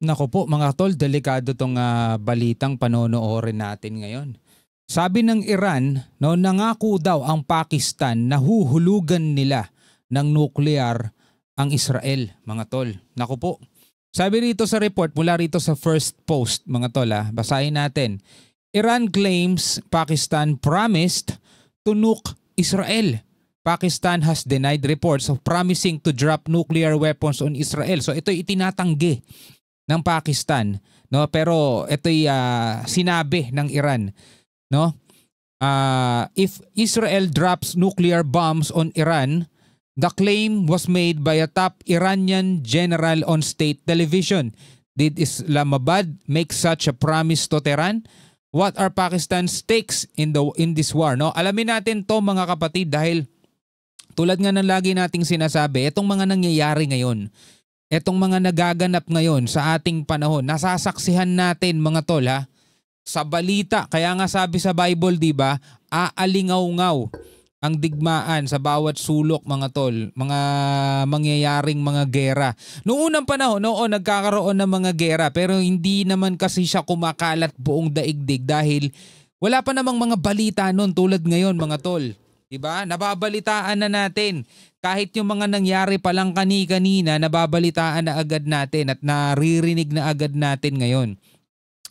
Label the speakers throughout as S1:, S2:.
S1: Nako po mga tol, delikado tong balitang panonoorin natin ngayon. Sabi ng Iran, no, nangako daw ang Pakistan na huhulugan nila ng nuklear ang Israel, mga tol. Nako po. Sabi rito sa report mula rito sa First Post, mga tol, basahin natin. Iran claims Pakistan promised to nuke Israel. Pakistan has denied reports of promising to drop nuclear weapons on Israel. So ito itinatanggi ng Pakistan, no? Pero ito'y sinabi ng Iran, no? If Israel drops nuclear bombs on Iran, the claim was made by a top Iranian general on state television. Did Islamabad make such a promise to Tehran? What are Pakistan's stakes in this war, no? Alamin natin to mga kapatid dahil tulad nga ng lagi nating sinasabi, itong mga nangyayari ngayon, etong mga nagaganap ngayon sa ating panahon, nasasaksihan natin mga tol sa balita. Kaya nga sabi sa Bible, di ba, aalingaw-ngaw ang digmaan sa bawat sulok mga tol, mga mangyayaring mga gera. Noong unang panahon, nagkakaroon ng mga gera pero hindi naman kasi siya kumakalat buong daigdig dahil wala pa namang mga balita noon tulad ngayon mga tol. Diba? Nababalitaan na natin. Kahit yung mga nangyari pa lang kanina, nababalitaan na agad natin at naririnig na agad natin ngayon.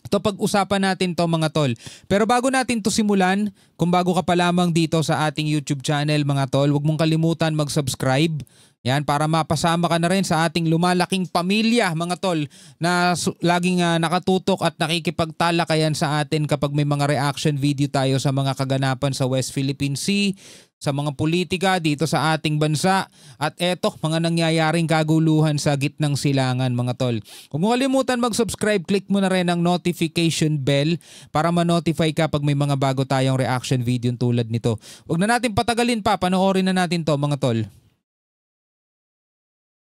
S1: Ito pag-usapan natin to mga tol. Pero bago natin to simulan, kung bago ka pa lamang dito sa ating YouTube channel mga tol, huwag mong kalimutan mag-subscribe. Yan, para mapasama ka na rin sa ating lumalaking pamilya mga tol na laging nakatutok at nakikipagtalakayan sa atin kapag may mga reaction video tayo sa mga kaganapan sa West Philippine Sea, sa mga politika dito sa ating bansa at eto mga nangyayaring kaguluhan sa gitnang silangan mga tol. Kung mo kalimutan mag-subscribe, click mo na rin ang notification bell para ma-notify ka pag may mga bago tayong reaction video tulad nito. Huwag na natin patagalin pa, panoorin na natin to mga tol.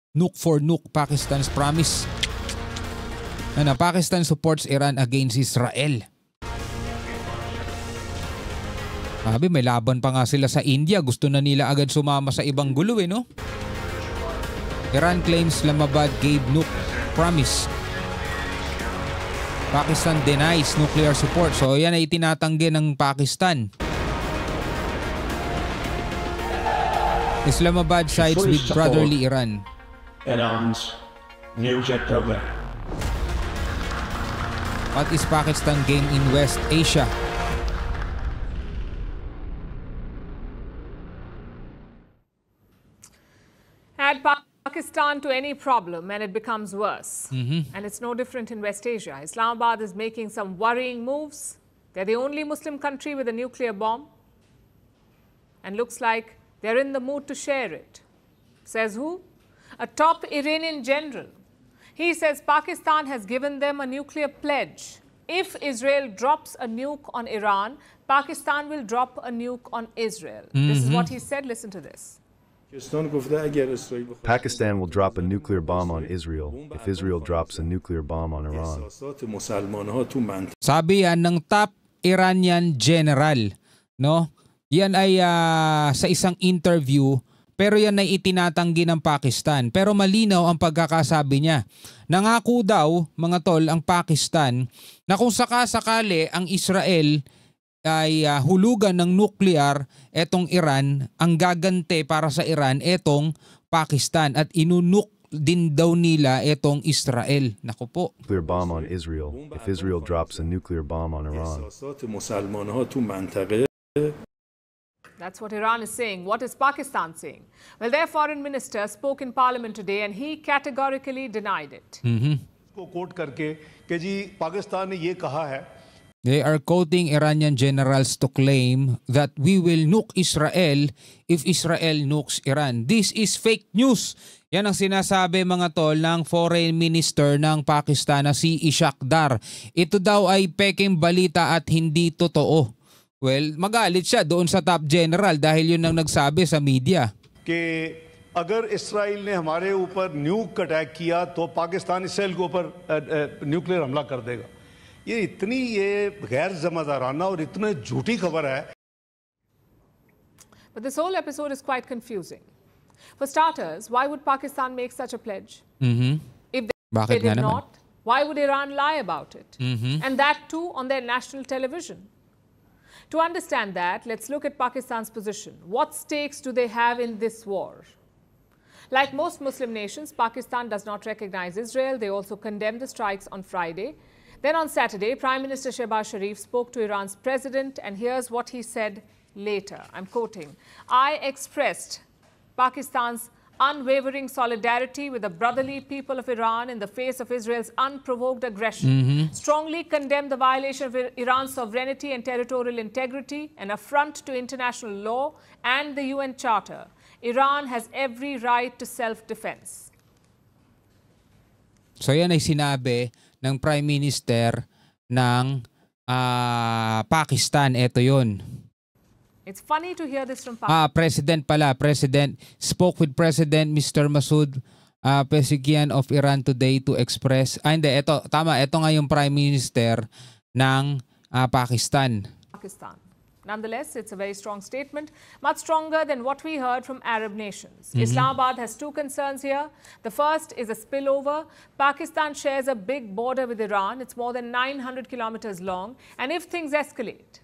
S1: Nuke for nuke, Pakistan's promise. Pakistan supports Iran against Israel. Sabi, may laban pa nga sila sa India. Gusto na nila agad sumama sa ibang gulo no? Iran claims Islamabad gave nuke promise. Pakistan denies nuclear support. So yan ay itinatanggi ng Pakistan. Islamabad sides with brotherly Iran.
S2: Iran's new jet program.
S1: What is Pakistan gain in West Asia?
S3: Add Pakistan to any problem and it becomes worse. And it's no different in West Asia. Islamabad is making some worrying moves. They're the only Muslim country with a nuclear bomb. And looks like they're in the mood to share it. Says who? A top Iranian general. He says Pakistan has given them a nuclear pledge. If Israel drops a nuke on Iran, Pakistan will drop a nuke on Israel. This is what he said. Listen to this.
S4: Pakistan will drop a nuclear bomb on Israel if Israel drops a nuclear bomb on Iran.
S1: Sabi yan ng top Iranian general, no? Yan ay sa isang interview. Pero yan ay itinatanggi ng Pakistan. Pero malinaw ang pagkakasabi niya. Nangako daw, mga tol, ang Pakistan na kung sakasakali ang Israel ay hulugan ng nuclear etong Iran, ang gagante para sa Iran etong Pakistan at inunuk din daw nila etong Israel. Naku po.
S4: Nuclear bomb on Israel if Israel drops a nuclear bomb on Iran.
S3: That's what Iran is saying. What is Pakistan saying? Well, their foreign minister spoke in parliament today and he categorically denied it.
S1: They are quoting Iranian generals to claim that we will nuke Israel if Israel nukes Iran. This is fake news. Yan ang sinasabi mga tol ng foreign minister ng Pakistan na si Ishaq Dar. Ito daw ay peking balita at hindi totoo. Well, magalit siya doon sa top general dahil yun ang nagsabi sa media.
S5: कि अगर इस्राइल ने हमारे ऊपर न्यूक अटैक किया तो पाकिस्तान इसराइल के ऊपर न्यूक्लियर हमला कर देगा। ये गैर ज़िम्मेदाराना और इतनी झूठी खबर है।
S3: But this whole episode is quite confusing. For starters, why would Pakistan make such a pledge? If they did not, Why would Iran lie about it? And that too on their national television. To understand that, let's look at Pakistan's position. What stakes do they have in this war? Like most Muslim nations, Pakistan does not recognize Israel. They also condemned the strikes on Friday. Then on Saturday, Prime Minister Shehbaz Sharif spoke to Iran's president, and here's what he said later. I'm quoting, "I expressed Pakistan's unwavering solidarity with the brotherly people of Iran in the face of Israel's unprovoked aggression, strongly condemned the violation of Iran's sovereignty and territorial integrity, an affront to international law and the UN Charter. Iran has every right to self-defense."
S1: So yan ay sinabi ng Prime Minister ng Pakistan. Ito yun.
S3: It's funny to hear this from Pakistan.
S1: President pala. President spoke with President Mr. Masoud Pezeshkian of Iran today to express... hindi, ito, tama. Ito nga yung Prime Minister ng Pakistan.
S3: Nonetheless, it's a very strong statement, much stronger than what we heard from Arab nations. Islamabad has two concerns here. The first is a spillover. Pakistan shares a big border with Iran. It's more than 900 kilometers long. And if things escalate,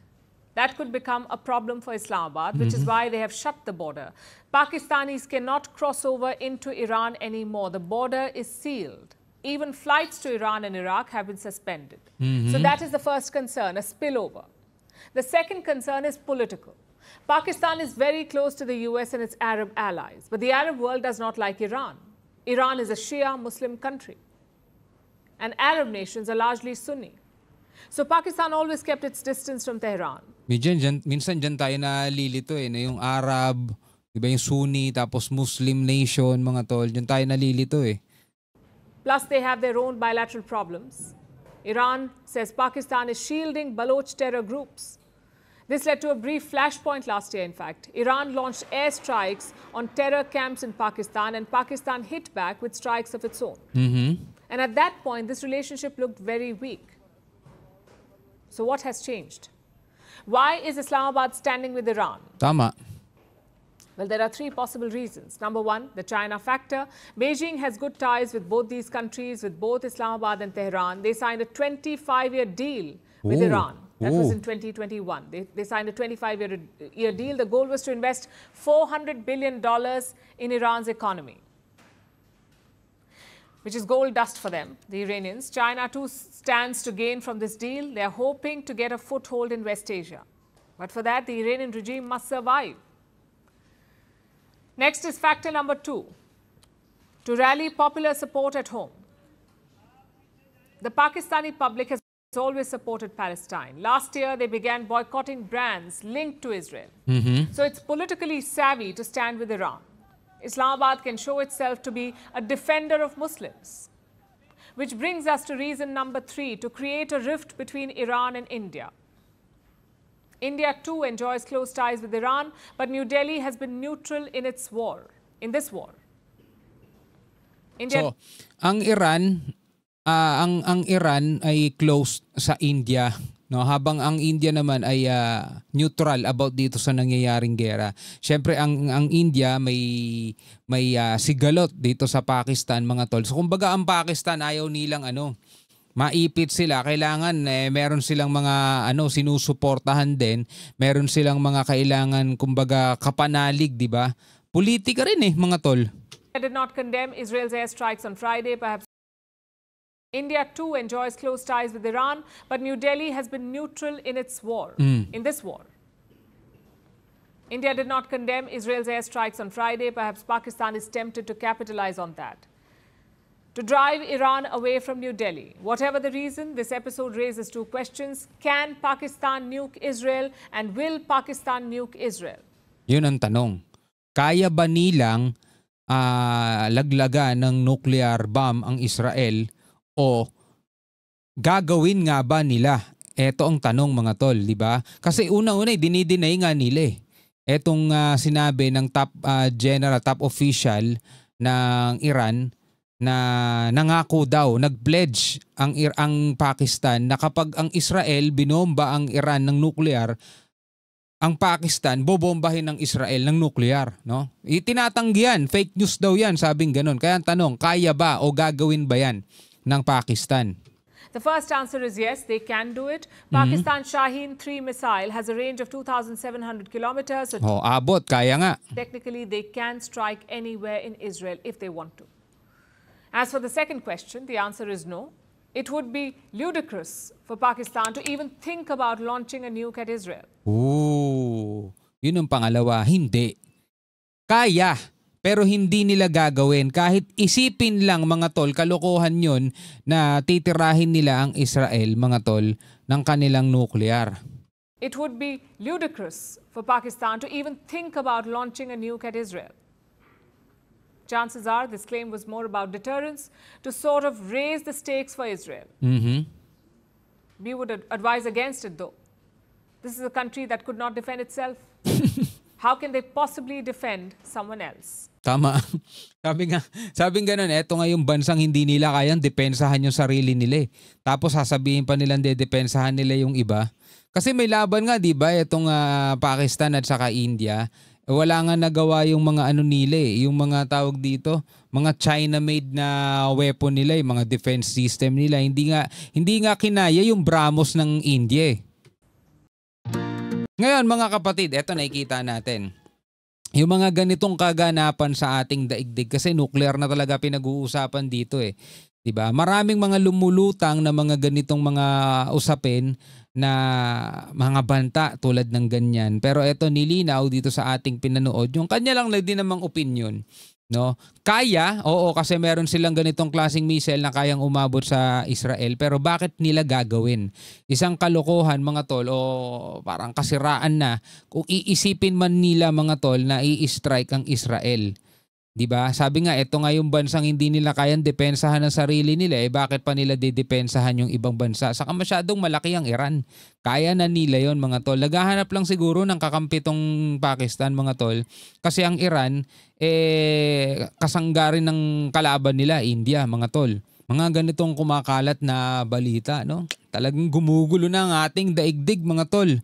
S3: that could become a problem for Islamabad, which is why they have shut the border. Pakistanis cannot cross over into Iran anymore. The border is sealed. Even flights to Iran and Iraq have been suspended. So that is the first concern, a spillover. The second concern is political. Pakistan is very close to the US and its Arab allies, but the Arab world does not like Iran. Iran is a Shia Muslim country, and Arab nations are largely Sunni. So Pakistan always kept its distance from Tehran.
S1: Minsan dyan tayo nalilito na yung Arab, diba yung Sunni, tapos Muslim nation, mga tol, dyan tayo nalilito
S3: Plus they have their own bilateral problems. Iran says Pakistan is shielding Baloch terror groups. This led to a brief flashpoint last year, in fact. Iran launched airstrikes on terror camps in Pakistan, and Pakistan hit back with strikes of its own. And at that point, this relationship looked very weak. So what has changed? Why is Islamabad standing with Iran?
S1: Tama.
S3: Well, there are three possible reasons. Number one, the China factor. Beijing has good ties with both these countries, with both Islamabad and Tehran. They signed a 25-year deal with Iran. That was in 2021. They signed a 25-year deal. The goal was to invest $400 billion in Iran's economy, which is gold dust for them, the Iranians. China too stands to gain from this deal. They are hoping to get a foothold in West Asia. But for that, the Iranian regime must survive. Next is factor number two, to rally popular support at home. The Pakistani public has always supported Palestine. Last year, they began boycotting brands linked to Israel. So it's politically savvy to stand with Iran. Islamabad can show itself to be a defender of Muslims. Which brings us to reason number three, to create a rift between Iran and India. India too enjoys close ties with Iran, but New Delhi has been neutral in this war.
S1: So, ang Iran ay close sa India, no, habang ang India naman ay neutral about dito sa nangyayaring gera. Syempre ang India may sigalot dito sa Pakistan, mga tol. So kumbaga ang Pakistan ayaw nilang maipit sila. Kailangan meron silang mga sinusuportahan din. Meron silang mga kailangan kumbaga kapanalig, di ba? Politika rin mga tol.
S3: I did not condemn Israel's airstrikes on Friday. Perhaps India too enjoys close ties with Iran, but New Delhi has been neutral in this war. India did not condemn Israel's airstrikes on Friday. Perhaps Pakistan is tempted to capitalize on that, to drive Iran away from New Delhi. Whatever the reason, this episode raises two questions. Can Pakistan nuke Israel, and will Pakistan nuke Israel?
S1: Yun ang tanong. Kaya ba nilang laglagan ng nuclear bomb ang Israel, o gagawin nga ba nila? Ito ang tanong, mga tol, di ba? Kasi una-una dinideny nga nila Etong sinabi ng top official ng Iran, na nangako daw, nag-pledge ang Pakistan na kapag ang Israel binomba ang Iran ng nuclear, ang Pakistan bobombahin ng Israel ng nuclear, no? Itinatanggi yan, fake news daw yan, sabing ganun. Kaya ang tanong, kaya ba o gagawin ba yan ng Pakistan?
S3: The first answer is yes, they can do it. Pakistan Shaheen-3 missile has a range of 2,700 kilometers. So
S1: Abot, kaya nga.
S3: technically, they can strike anywhere in Israel if they want to. As for the second question, the answer is no. It would be ludicrous for Pakistan to even think about launching a nuke at Israel.
S1: Ooh, yun ang pangalawa. Hindi. Kaya, pero hindi nila gagawin. Kahit isipin lang mga tol, kalokohan yun na titirahin nila ang Israel, mga tol, ng kanilang nuclear.
S3: It would be ludicrous for Pakistan to even think about launching a nuke at Israel. Chances are this claim was more about deterrence to sort of raise the stakes for Israel. We would advise against it, though. This is a country that could not defend itself. How can they possibly defend someone else?
S1: Tama. Sabi ganun, eto nga yung bansang hindi nila kayang depensahan yung sarili nila eh. Tapos sasabihin pa nilang depensahan nila yung iba. Kasi may laban nga, di ba? Itong Pakistan at saka India. Wala nga nagawa yung mga ano nila eh. Yung mga tawag dito, mga China-made na weapon nila, yung mga defense system nila. Hindi nga kinaya yung BrahMos ng India eh. Ngayon mga kapatid, eto nakikita natin. Yung mga ganitong kaganapan sa ating daigdig kasi nuclear na talaga pinag-uusapan dito eh. 'Di ba? Maraming mga lumulutang na mga ganitong mga usapin na mga banta tulad ng ganyan. Pero eto nilinaw dito sa ating pinanood, yung kanya lang din namang opinion, no? Kaya, oo kasi meron silang ganitong klaseng missile na kayang umabot sa Israel, pero bakit nila gagawin? Isang kalokohan mga tol o parang kasiraan na kung iisipin man nila mga tol na i-strike ang Israel. 'Di ba? Sabi nga ito nga yung bansang hindi nila kayang depensahan ng sarili nila eh bakit pa nila didepensahan yung ibang bansa? Saka masyadong malaki ang Iran. Kaya na nila yon mga tol. Naghahanap lang siguro ng kakampi tong Pakistan mga tol kasi ang Iran kasangga rin ng kalaban nila India mga tol. Mga ganitong kumakalat na balita, no? Talagang gumugulo na ang ating daigdig mga tol.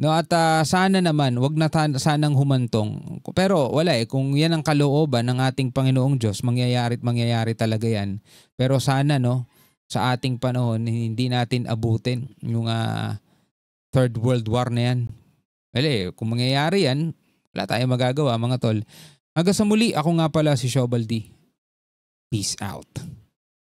S1: No, at sana naman wag na sanang humantong. Pero wala eh kung yan ang kalooban ng ating Panginoong Diyos, mangyayari talaga yan. Pero sana no sa ating panahon hindi natin abutin yung Third World War na yan. Wala eh, kung mangyayari yan, wala tayong magagawa mga tol. Hanggang sa muli, ako nga pala si Shobaldi. Peace out.